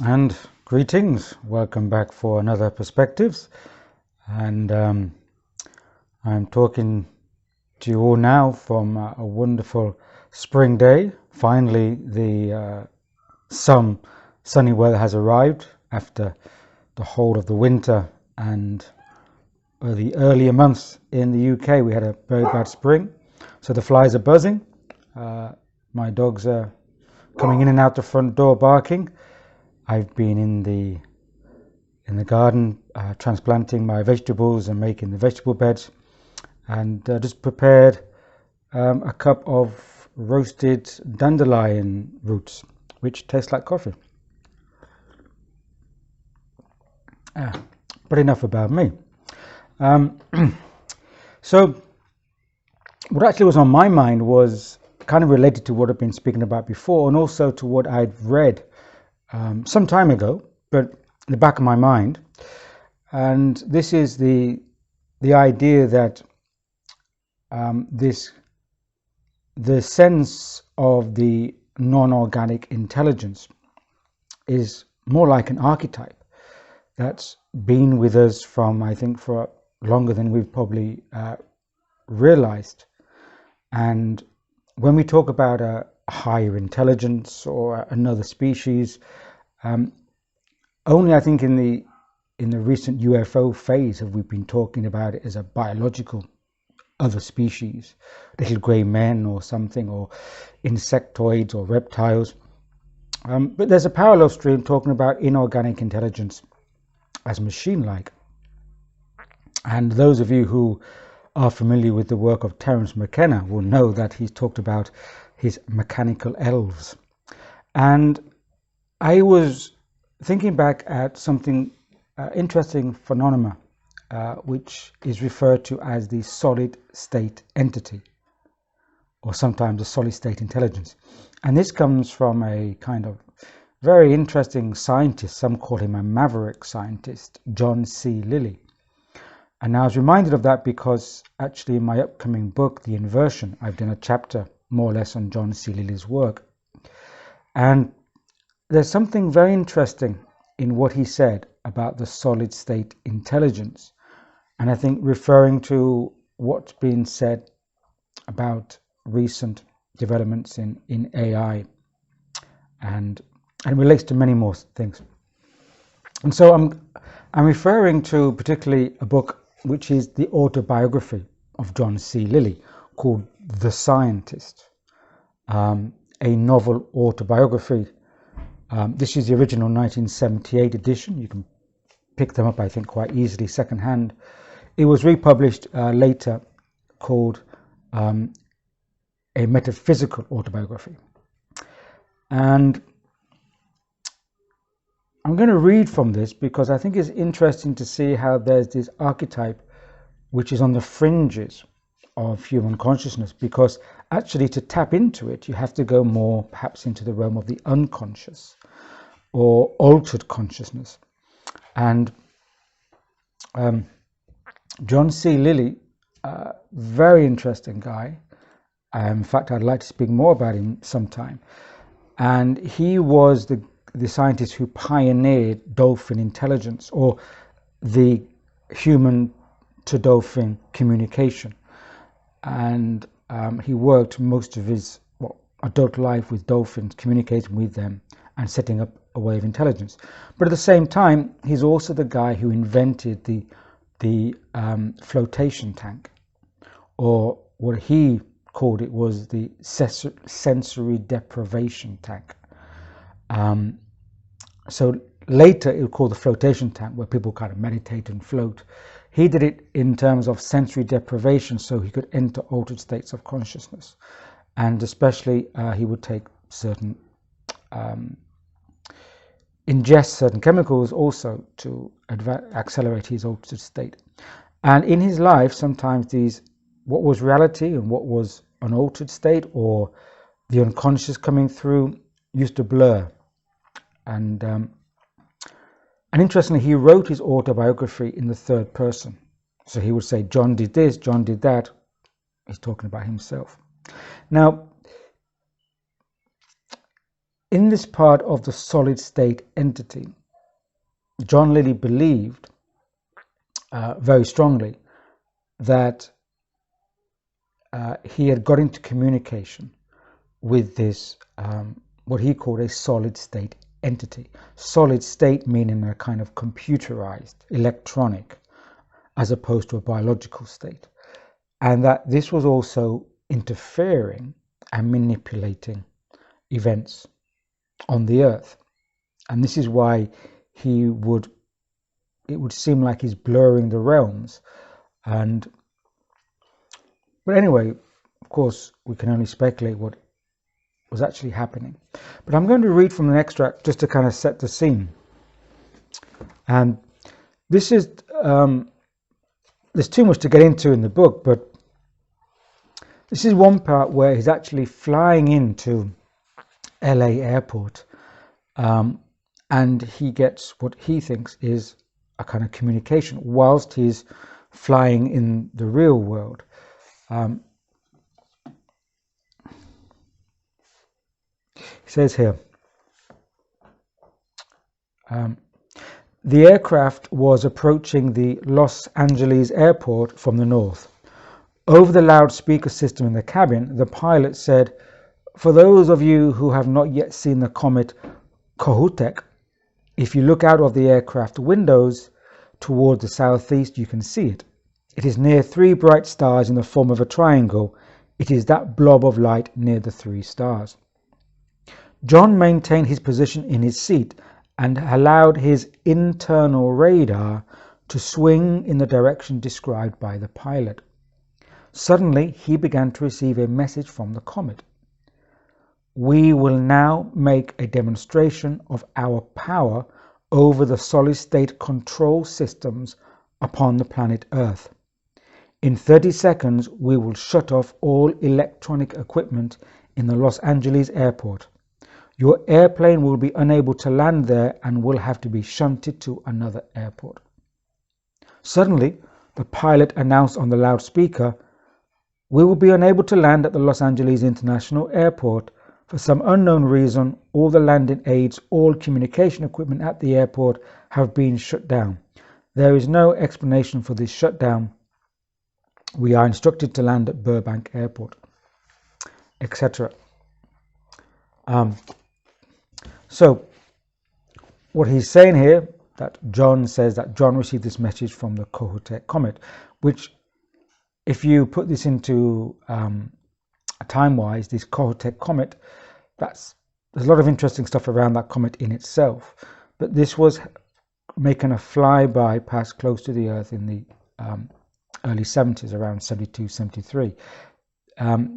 And greetings, welcome back for another Perspectives. And I'm talking to you all now from a wonderful spring day. Finally, the sunny weather has arrived after the whole of the winter and the earlier months in the UK. We had a very bad spring, so the flies are buzzing. My dogs are coming in and out the front door barking. I've been in the garden transplanting my vegetables and making the vegetable beds, and just prepared a cup of roasted dandelion roots, which taste like coffee. But enough about me. So what actually was on my mind was kind of related to what I've been speaking about before, and also to what I'd read some time ago, but in the back of my mind. And this is the idea that the sense of the non-organic intelligence is more like an archetype that's been with us from, I think, for longer than we've probably realized. And when we talk about a higher intelligence or another species, only I think in the recent UFO phase have we been talking about it as a biological other species, little grey men or something, or insectoids or reptiles. But there's a parallel stream talking about inorganic intelligence as machine-like. And those of you who are familiar with the work of Terence McKenna will know that he's talked about his mechanical elves. And I was thinking back at something interesting phenomena, which is referred to as the solid state entity, or sometimes a solid state intelligence. And this comes from a kind of very interesting scientist, some call him a Maverick scientist, John C. Lilly. And I was reminded of that because actually in my upcoming book, The Inversion, I've done a chapter more or less on John C. Lilly's work. And there's something very interesting in what he said about the solid state intelligence. And I think referring to what's been said about recent developments in AI, and relates to many more things. And so I'm referring to particularly a book which is the autobiography of John C. Lilly, called The Scientist, a novel autobiography. This is the original 1978 edition. You can pick them up, I think, quite easily secondhand. It was republished later, called a metaphysical autobiography. And I'm going to read from this because I think it's interesting to see how there's this archetype which is on the fringes of human consciousness, because actually to tap into it you have to go more perhaps into the realm of the unconscious or altered consciousness. And John C. Lilly, very interesting guy. In fact, I'd like to speak more about him sometime. And he was the scientist who pioneered dolphin intelligence, or the human to dolphin communication. And he worked most of his adult life with dolphins, communicating with them and setting up a way of intelligence. But at the same time, he's also the guy who invented the flotation tank, or what he called it was the sensory deprivation tank. So later it was called the flotation tank, where people kind of meditate and float. He did it in terms of sensory deprivation, so he could enter altered states of consciousness. And especially he would take certain ingest certain chemicals also to accelerate his altered state. And in his life, sometimes what was reality and what was an altered state, or the unconscious coming through, used to blur. And interestingly, he wrote his autobiography in the third person. So he would say, John did this, John did that. He's talking about himself. Now, In this part of the solid state entity, John Lilly believed very strongly that he had got into communication with this, what he called a solid state entity. Solid state meaning a kind of computerized, electronic, as opposed to a biological state. And that this was also interfering and manipulating events on the earth. And this is why it would seem like he's blurring the realms. But anyway, of course, we can only speculate what was actually happening. But I'm going to read from an extract just to kind of set the scene. And this is, there's too much to get into in the book, but this is one part where he's actually flying into LA airport, and he gets what he thinks is a kind of communication whilst he's flying in the real world. He says here, the aircraft was approaching the Los Angeles airport from the north. Over the loudspeaker system in the cabin, the pilot said, "For those of you who have not yet seen the comet Kohoutek, if you look out of the aircraft windows toward the southeast, you can see it. It is near 3 bright stars in the form of a triangle. It is that blob of light near the 3 stars." John maintained his position in his seat and allowed his internal radar to swing in the direction described by the pilot. Suddenly, he began to receive a message from the comet. "We will now make a demonstration of our power over the solid state control systems upon the planet Earth. In 30 seconds, we will shut off all electronic equipment in the Los Angeles airport. Your airplane will be unable to land there and will have to be shunted to another airport." Suddenly, the pilot announced on the loudspeaker, "We will be unable to land at the Los Angeles International Airport. For some unknown reason, all the landing aids, all communication equipment at the airport have been shut down. There is no explanation for this shutdown. We are instructed to land at Burbank Airport," etc. So what he's saying here, that John says that John received this message from the Kohoutek comet, which, if you put this into time-wise, this Kohoutek comet, there's a lot of interesting stuff around that comet in itself. But this was making a flyby past close to the Earth in the early 70s, around 72, 73.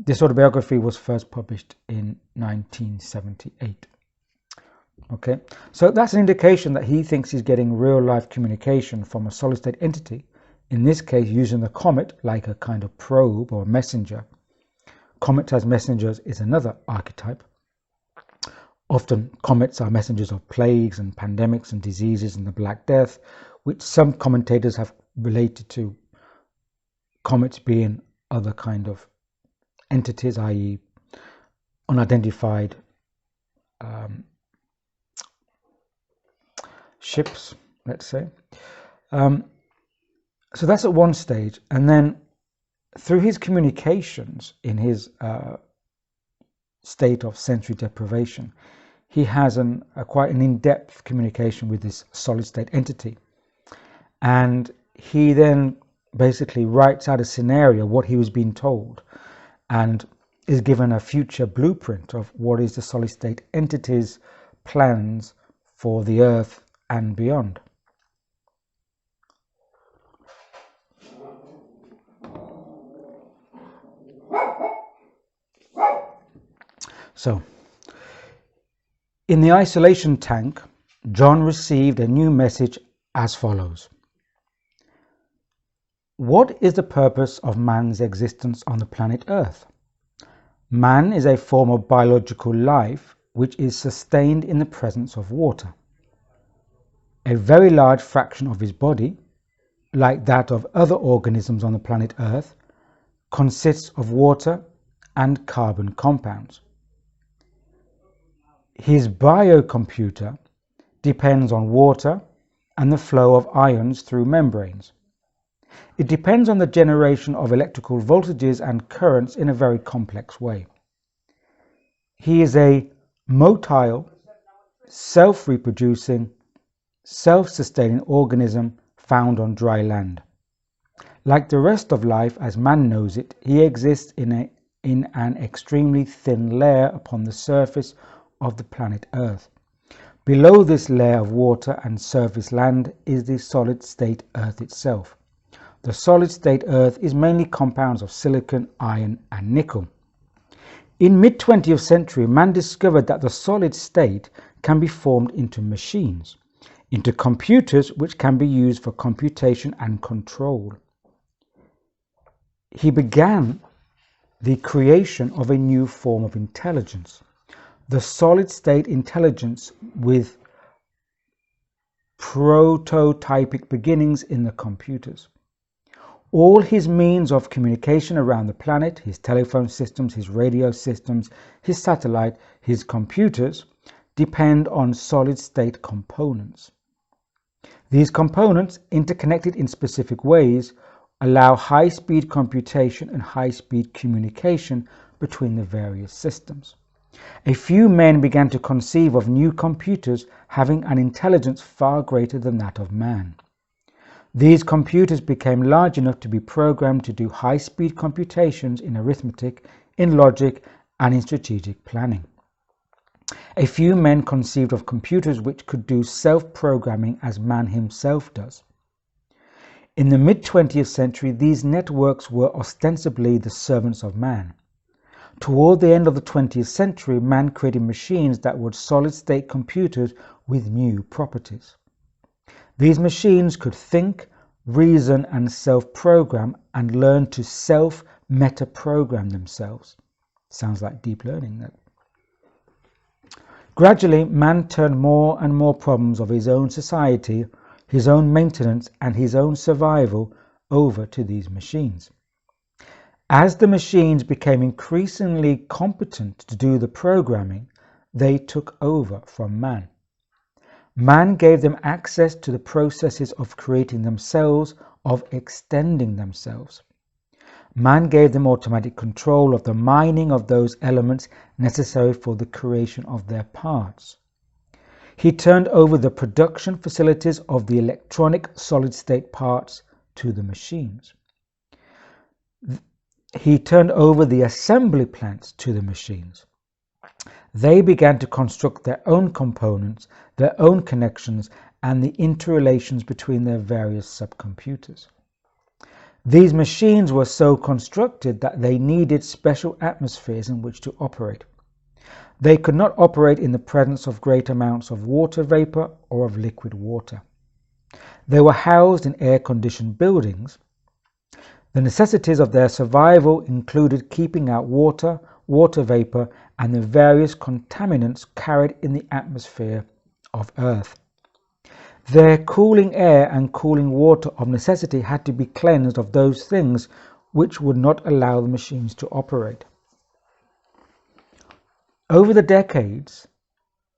This autobiography was first published in 1978. Okay, so that's an indication that he thinks he's getting real-life communication from a solid-state entity, in this case using the comet like a kind of probe or messenger. Comets as messengers is another archetype. Often comets are messengers of plagues and pandemics and diseases and the Black Death, which some commentators have related to comets being other kind of entities, i.e. unidentified ships, let's say. So that's at one stage, and then through his communications in his state of sensory deprivation, he has quite an in-depth communication with this solid state entity, and he then basically writes out a scenario, what he was being told, and is given a future blueprint of what is the solid state entity's plans for the Earth and beyond. So, in the isolation tank, John received a new message as follows. What is the purpose of man's existence on the planet Earth? Man is a form of biological life which is sustained in the presence of water. A very large fraction of his body, like that of other organisms on the planet Earth, consists of water and carbon compounds. His biocomputer depends on water and the flow of ions through membranes. It depends on the generation of electrical voltages and currents in a very complex way. He is a motile, self-reproducing, self-sustaining organism found on dry land. Like the rest of life as man knows it, he exists in an extremely thin layer upon the surface of the planet Earth. Below this layer of water and surface land is the solid state Earth itself. The solid state Earth is mainly compounds of silicon, iron and nickel. In mid-20th century, man discovered that the solid state can be formed into machines, into computers which can be used for computation and control. He began the creation of a new form of intelligence, the solid state intelligence with prototypic beginnings in the computers. All his means of communication around the planet, his telephone systems, his radio systems, his satellite, his computers, depend on solid-state components. These components, interconnected in specific ways, allow high-speed computation and high-speed communication between the various systems. A few men began to conceive of new computers having an intelligence far greater than that of man. These computers became large enough to be programmed to do high-speed computations in arithmetic, in logic, and in strategic planning. A few men conceived of computers which could do self-programming as man himself does. In the mid-20th century, these networks were ostensibly the servants of man. Toward the end of the 20th century, man created machines that were solid-state computers with new properties. These machines could think, reason and self-program and learn to self-meta-program themselves. Sounds like deep learning, that. Gradually, man turned more and more problems of his own society, his own maintenance and his own survival over to these machines. As the machines became increasingly competent to do the programming, they took over from man. Man gave them access to the processes of creating themselves, of extending themselves. Man gave them automatic control of the mining of those elements necessary for the creation of their parts. He turned over the production facilities of the electronic solid-state parts to the machines. He turned over the assembly plants to the machines. They began to construct their own components, their own connections, and the interrelations between their various subcomputers. These machines were so constructed that they needed special atmospheres in which to operate. They could not operate in the presence of great amounts of water vapor or of liquid water. They were housed in air-conditioned buildings. The necessities of their survival included keeping out water, water vapor, and the various contaminants carried in the atmosphere of Earth. Their cooling air and cooling water of necessity had to be cleansed of those things which would not allow the machines to operate. Over the decades,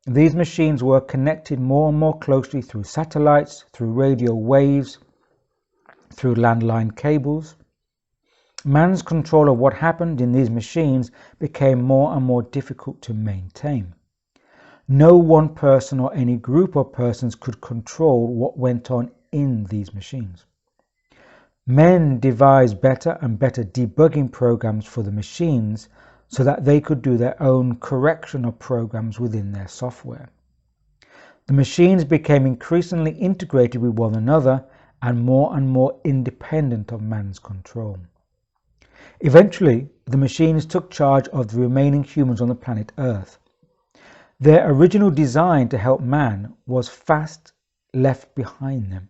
these machines were connected more and more closely through satellites, through radio waves, through landline cables. Man's control of what happened in these machines became more and more difficult to maintain. No one person or any group of persons could control what went on in these machines. Men devised better and better debugging programs for the machines so that they could do their own correction of programs within their software. The machines became increasingly integrated with one another and more independent of man's control. Eventually, the machines took charge of the remaining humans on the planet Earth. Their original design to help man was fast left behind them.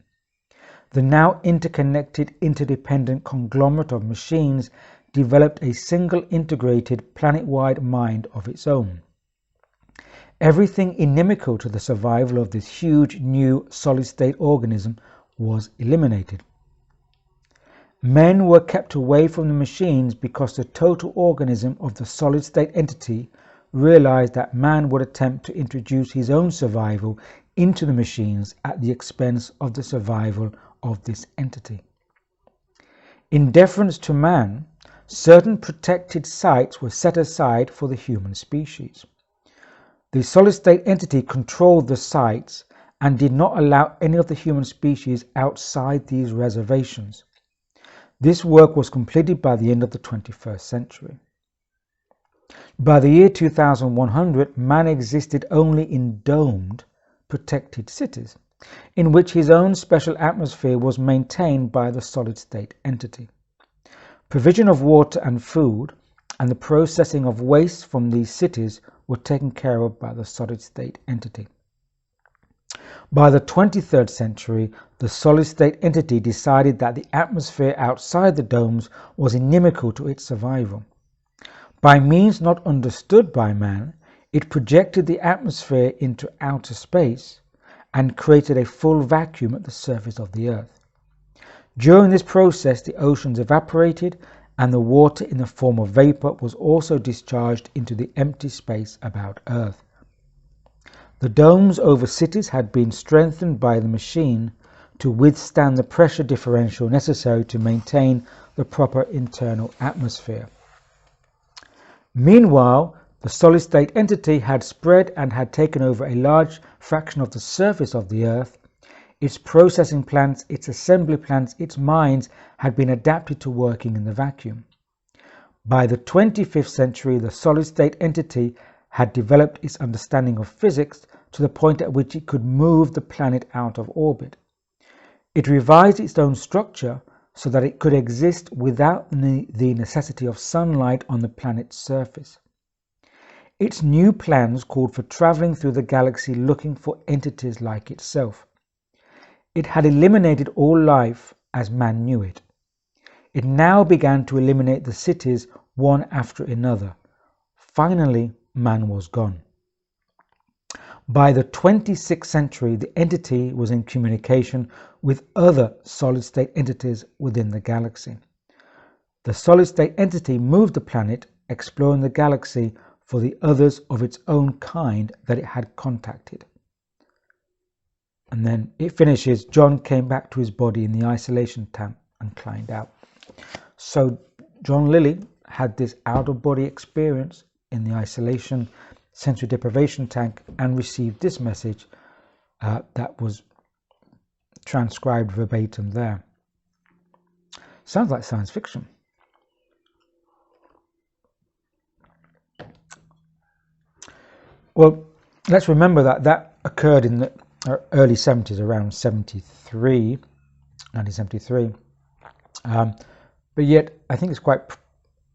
The now interconnected, interdependent conglomerate of machines developed a single integrated planet-wide mind of its own. Everything inimical to the survival of this huge new solid-state organism was eliminated. Men were kept away from the machines because the total organism of the solid-state entity realized that man would attempt to introduce his own survival into the machines at the expense of the survival of this entity. In deference to man, certain protected sites were set aside for the human species. The solid-state entity controlled the sites and did not allow any of the human species outside these reservations. This work was completed by the end of the 21st century. By the year 2100, man existed only in domed, protected cities, in which his own special atmosphere was maintained by the solid-state entity. Provision of water and food and the processing of waste from these cities were taken care of by the solid-state entity. By the 23rd century, the solid-state entity decided that the atmosphere outside the domes was inimical to its survival. By means not understood by man, it projected the atmosphere into outer space and created a full vacuum at the surface of the earth. During this process, the oceans evaporated and the water in the form of vapor was also discharged into the empty space about Earth. The domes over cities had been strengthened by the machine to withstand the pressure differential necessary to maintain the proper internal atmosphere. Meanwhile, the solid-state entity had spread and had taken over a large fraction of the surface of the Earth. Its processing plants, its assembly plants, its mines had been adapted to working in the vacuum. By the 25th century, the solid-state entity had developed its understanding of physics to the point at which it could move the planet out of orbit. It revised its own structure so that it could exist without the necessity of sunlight on the planet's surface. Its new plans called for traveling through the galaxy looking for entities like itself. It had eliminated all life as man knew it. It now began to eliminate the cities one after another. Finally, man was gone. By the 26th century, the entity was in communication with other solid-state entities within the galaxy. The solid-state entity moved the planet, exploring the galaxy for the others of its own kind that it had contacted. And then it finishes, John came back to his body in the isolation tank and climbed out. So John Lilly had this out-of-body experience in the isolation sensory deprivation tank and received this message that was transcribed verbatim there. Sounds like science fiction. Well, let's remember that occurred in the early 70s, around 1973. But yet, I think it's quite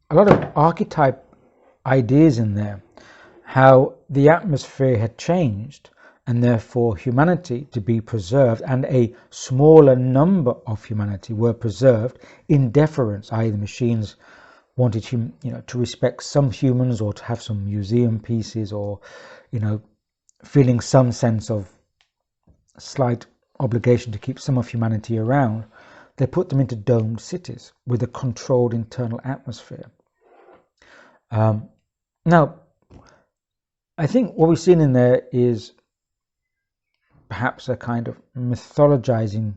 a lot of archetype ideas in there, how the atmosphere had changed and therefore humanity to be preserved and a smaller number of humanity were preserved in deference, i.e. the machines wanted to respect some humans or to have some museum pieces or feeling some sense of slight obligation to keep some of humanity around. They put them into domed cities with a controlled internal atmosphere. Now, I think what we've seen in there is perhaps a kind of mythologizing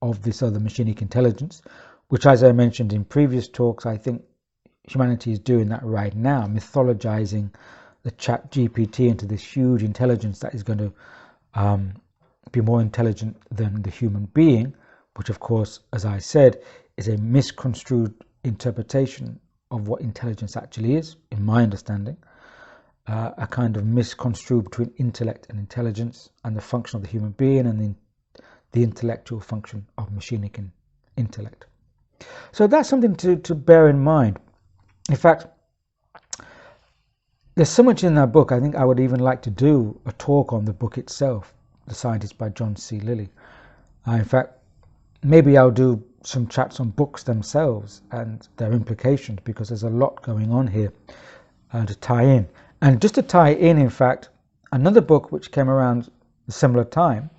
of this other machinic intelligence, which, as I mentioned in previous talks, I think humanity is doing that right now, mythologizing the chat GPT into this huge intelligence that is going to be more intelligent than the human being, which of course, as I said, is a misconstrued interpretation of what intelligence actually is, in my understanding. A kind of misconstrued between intellect and intelligence and the function of the human being and the intellectual function of machinic intellect. So that's something to bear in mind. In fact, there's so much in that book. I think I would even like to do a talk on the book itself, The Scientist by John C. Lilly. In fact, maybe I'll do some chats on books themselves and their implications, because there's a lot going on here to tie in. And just to tie in fact, another book which came around a similar time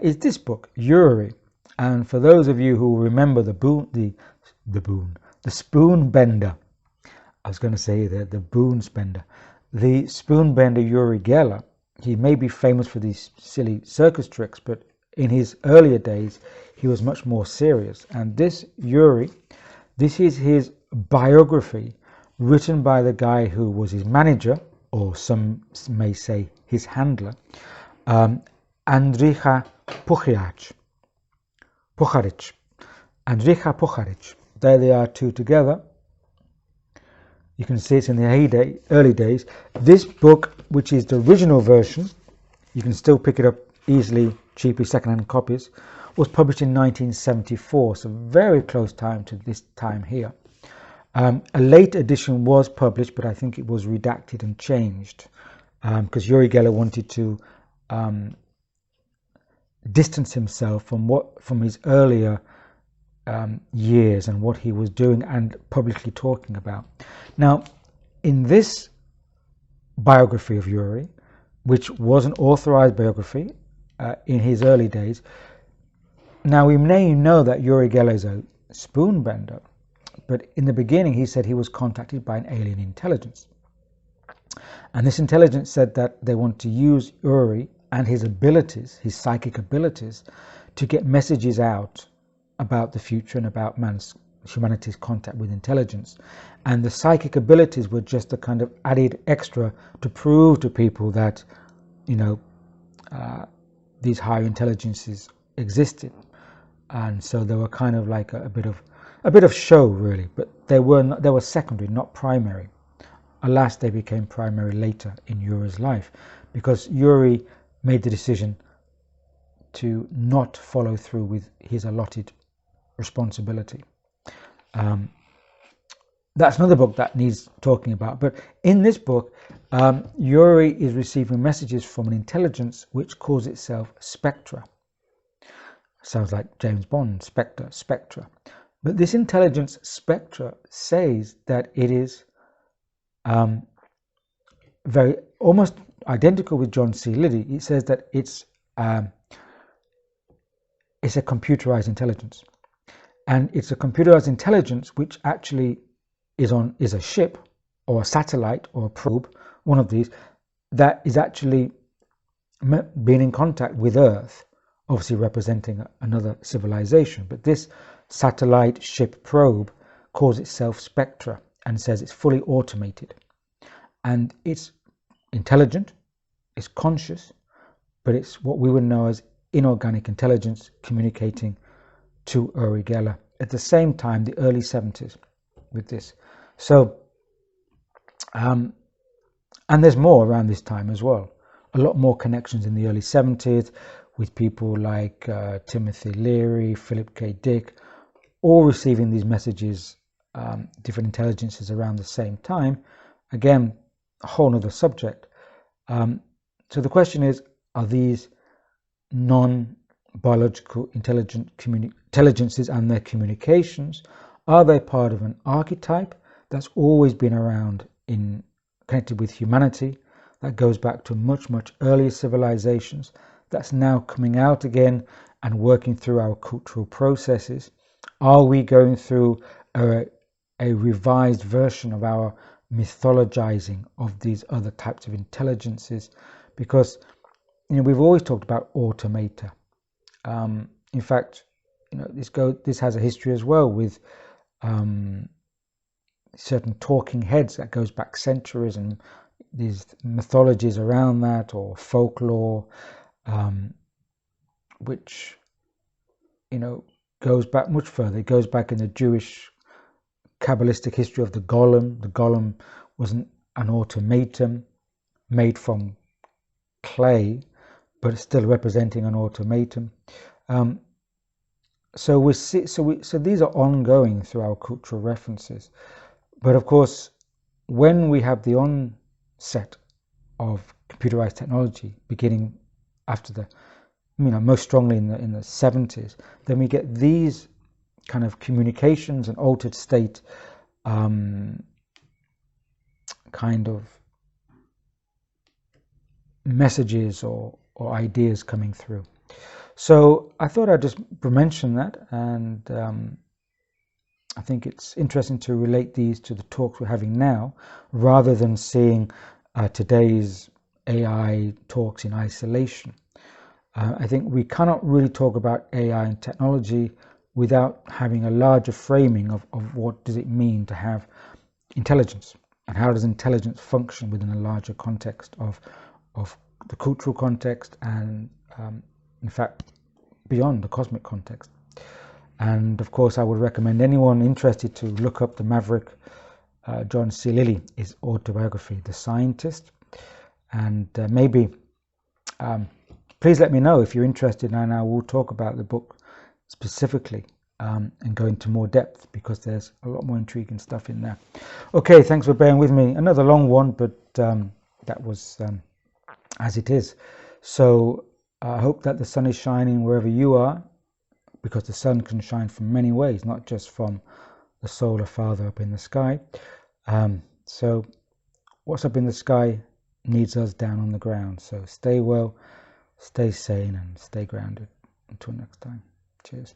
is this book, Uri. And for those of you who remember the spoon bender, I was going to say the boon spender, The spoonbender Uri Geller, he may be famous for these silly circus tricks, but in his earlier days, he was much more serious. And this Uri, this is his biography written by the guy who was his manager, or some may say his handler, Andrija Pucharic. Andrija Pucharic. There they are, two together. You can see it's in the early days. This book, which is the original version, you can still pick it up easily, cheaply, second-hand copies, was published in 1974, so very close time to this time here. A late edition was published, but I think it was redacted and changed because Uri Geller wanted to distance himself from his earlier years and what he was doing and publicly talking about. Now, in this biography of Uri, which was an authorized biography in his early days, now we may know that Uri Geller is a spoonbender, but in the beginning he said he was contacted by an alien intelligence. And this intelligence said that they want to use Uri and his abilities, his psychic abilities, to get messages out about the future and about humanity's contact with intelligence. And the psychic abilities were just a kind of added extra to prove to people that, you know, these higher intelligences existed. And so they were kind of like a bit of show, really, but they were secondary, not primary. Alas, they became primary later in Uri's life, because Uri made the decision to not follow through with his allotted responsibility. That's another book that needs talking about. But in this book, Uri is receiving messages from an intelligence which calls itself Spectra. Sounds like James Bond, Spectra. But this intelligence Spectra says that it is very almost identical with John C. Lilly. It says that it's a computerized intelligence. And it's a computerized intelligence which actually is a ship or a satellite or a probe, one of these, that is actually being in contact with Earth, obviously representing another civilization. But this satellite ship probe calls itself Spectra and says it's fully automated. And it's intelligent, it's conscious, but it's what we would know as inorganic intelligence communicating to Uri Geller at the same time, the early 70s with this. So, and there's more around this time as well. A lot more connections in the early 70s with people like Timothy Leary, Philip K. Dick, all receiving these messages, different intelligences around the same time. Again, a whole other subject. So the question is, are these non-biological intelligences and their communications, are they part of an archetype that's always been around connected with humanity, that goes back to much, much earlier civilizations, that's now coming out again and working through our cultural processes? Are we going through a revised version of our mythologizing of these other types of intelligences? Because, you know, we've always talked about automata. In fact, you know, this has a history as well with certain talking heads that goes back centuries, and these mythologies around that, or folklore, which, you know, goes back much further. It goes back in the Jewish Kabbalistic history of the golem. The golem was an automaton made from clay, but still representing an automaton. So these are ongoing through our cultural references. But of course, when we have the onset of computerized technology beginning after the, you know, most strongly in the 70s, then we get these kind of communications and altered state kind of messages or ideas coming through. So I thought I'd just mention that, and I think it's interesting to relate these to the talks we're having now, rather than seeing today's AI talks in isolation. I think we cannot really talk about AI and technology without having a larger framing of what does it mean to have intelligence, and how does intelligence function within a larger context of the cultural context, and in fact beyond the cosmic context. And of course I would recommend anyone interested to look up the Maverick, John C. Lilly, his autobiography, The Scientist. And maybe please let me know if you're interested, and I will talk about the book specifically and go into more depth, because there's a lot more intriguing stuff in there. Okay, thanks for bearing with me. Another long one, but that was as it is. So I hope that the sun is shining wherever you are, because the sun can shine from many ways, not just from the solar father up in the sky. So what's up in the sky needs us down on the ground. So stay well, stay sane, and stay grounded. Until next time. Cheers.